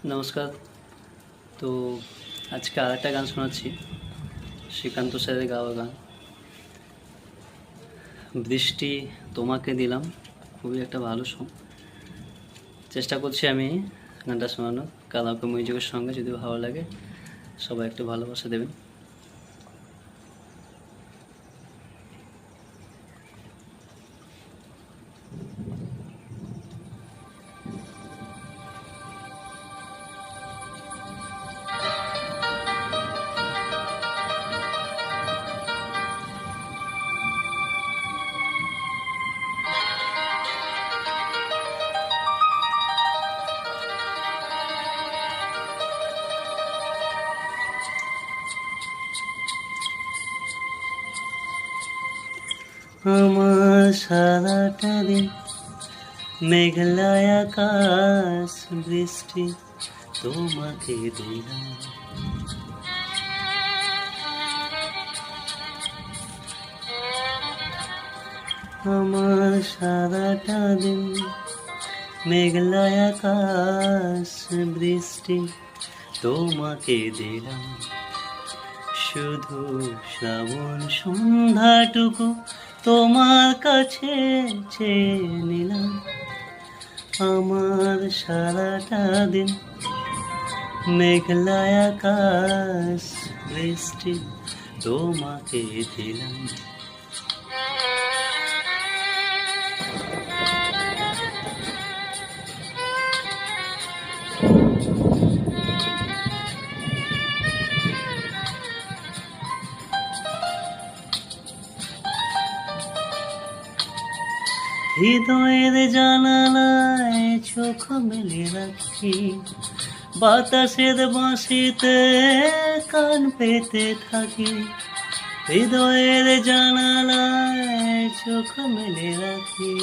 নমস্কার। তো আজকে আরেকটা গান শোনাচ্ছি, শ্রীকান্ত স্যারের গাওয়া গান। বৃষ্টি তোমাকে দিলাম, খুবই একটা ভালো সং। চেষ্টা করছি আমি গানটা শোনানোর কালামকে মিউজিকের সঙ্গে। যদি ভালো লাগে সবাই একটু ভালোবাসা দেবেন। আমার সারাটা দিন মেঘলা আকাশ, বৃষ্টি তোমাকে দিলাম। আমার সারাটা দিন মেঘলা আকাশ, বৃষ্টি তোমাকে দিলাম। শুধু শ্রাবণ সন্ধ্যাটুকু তোমার কাছে চেয়ে নিলাম। আমার সারাটা দিন মেঘলা আকাশ, বৃষ্টি তোমাকে দিলাম। হৃদয়ের জানালায় চোখ মেলে রাখি, বাতাসের বাঁশিতে কান পেতে থাকি। হৃদয়ের জানালায় চোখ মেলে রাখি,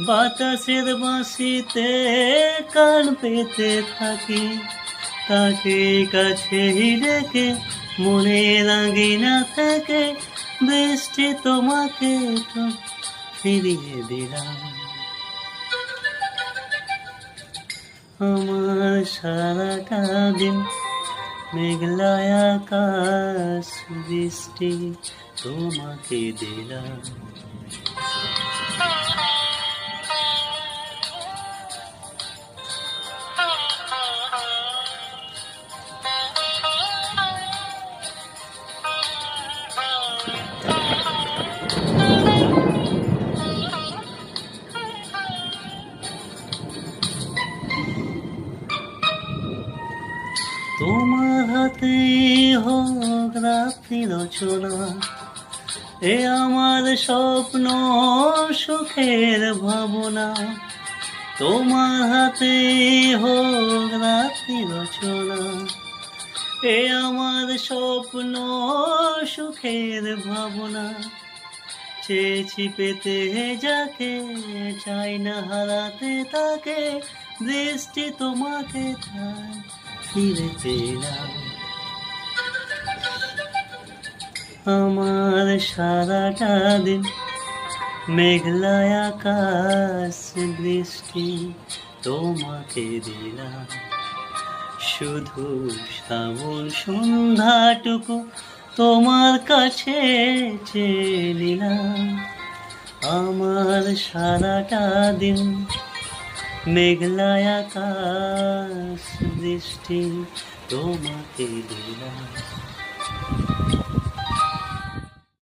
বাতাসের বাঁশিতে কান পেতে থাকি। তাকে কাছে রেখে মনে লাগি না থেকে, বৃষ্টি তোমাকে তো ফিরিয়ে দিলাম। আমার সারাটা দিন মেঘলা আকাশ, বৃষ্টি তোমাকে দিলাম। তোমার হাতে হোক রাত্রি রচনা, এ আমার স্বপ্ন সুখের ভাবনা। তোমার হাতে হোক রাত্রি রচনা, এ আমার স্বপ্ন সুখের ভাবনা। চেয়েছি পেতে যাকে, চাই না হারাতে তাকে, বৃষ্টি তোমাকে তাই ফিরে পেলাম। আমার সারাটা দিন মেঘলা আকাশ, বৃষ্টি তোমাকে দিলাম। শুধু শ্রাবণ সন্ধ্যাটুকু তোমার কাছে চেয়ে নিলাম। আমার সারাটা দিন মেঘলা আকাশ, বৃষ্টি তোমাকে দিলাম।